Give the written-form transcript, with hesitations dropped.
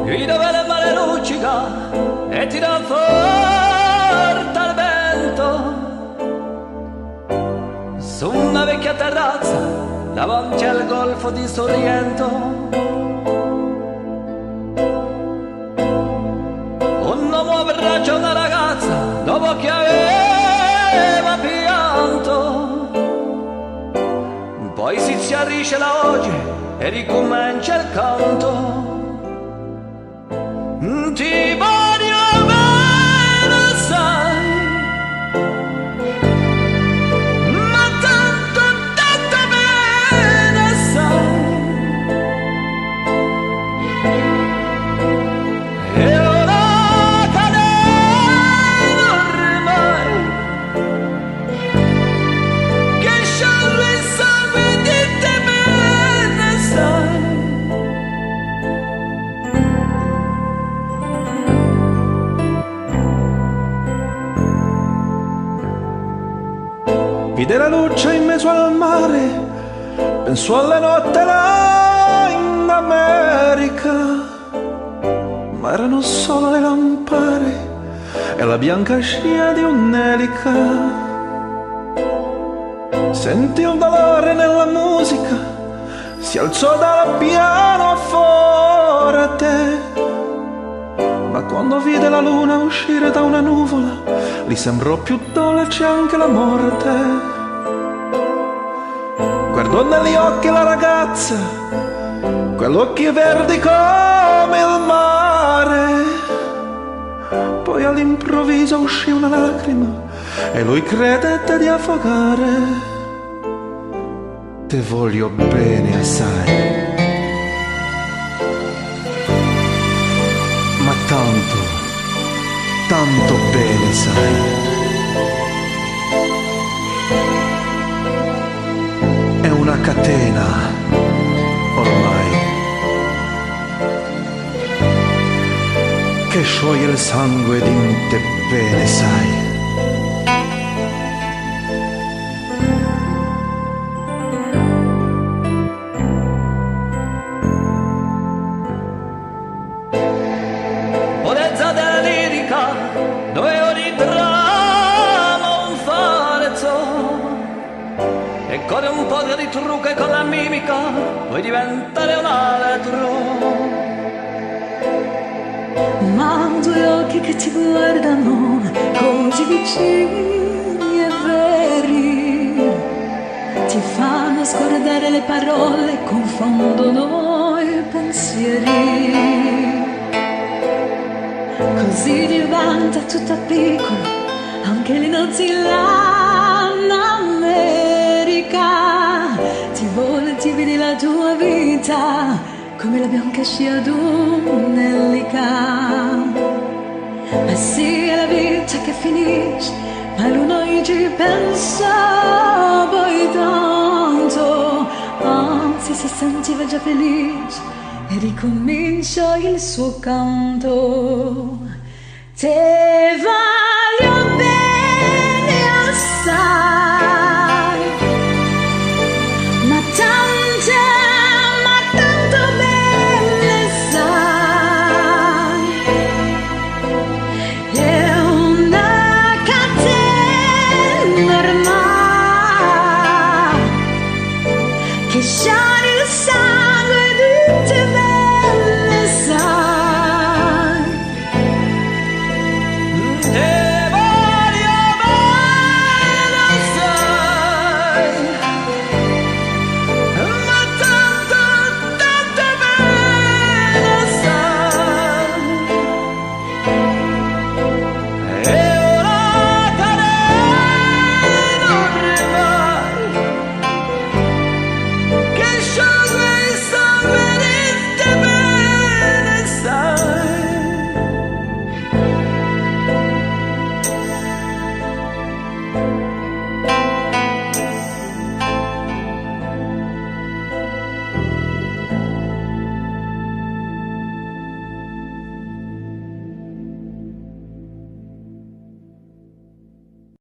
Guida bene il mare luccica e tira forte al vento su una vecchia terrazza davanti al golfo di Sorrento. Un uomo abbraccia una ragazza dopo che aveva pianto, poi si schiarisce la voce e ricomincia il canto. Ti voglio bene, sai, ma tanto, tanto bene, sai. E ora cadena ormai, che scioglie il sangue di te bene, sai. Vide la luce in mezzo al mare, pensò alle notte là in America, ma erano solo le lampare e la bianca scia di un'elica. Sentì un dolore nella musica, si alzò dal piano forte, ma quando vide la luna uscire da una nuvola, gli sembrò più dolce anche la morte. Guardò negli occhi la ragazza, quell'occhi verdi come il mare, poi all'improvviso uscì una lacrima e lui credette di affogare. Te voglio bene assai, ma tanto, tanto bene sai. È una catena ormai che scioglie il sangue di te bene sai. Purezza della lirica, dove ogni dramma un farzo, e con un po' di trucco e con la mimica puoi diventare un altro. Ma due occhi che ti guardano così vicini e veri, ti fanno scordare le parole, confondono i pensieri. Così diventa tutto piccolo, anche le notti là in America. Ti vola, ti vedi la tua vita come la bianca scia d'un'elica. Ma sì, è la vita che finisce, ma lui non ci pensa poi tanto. Anzi, si sentiva già felice e ricomincia il suo canto. Te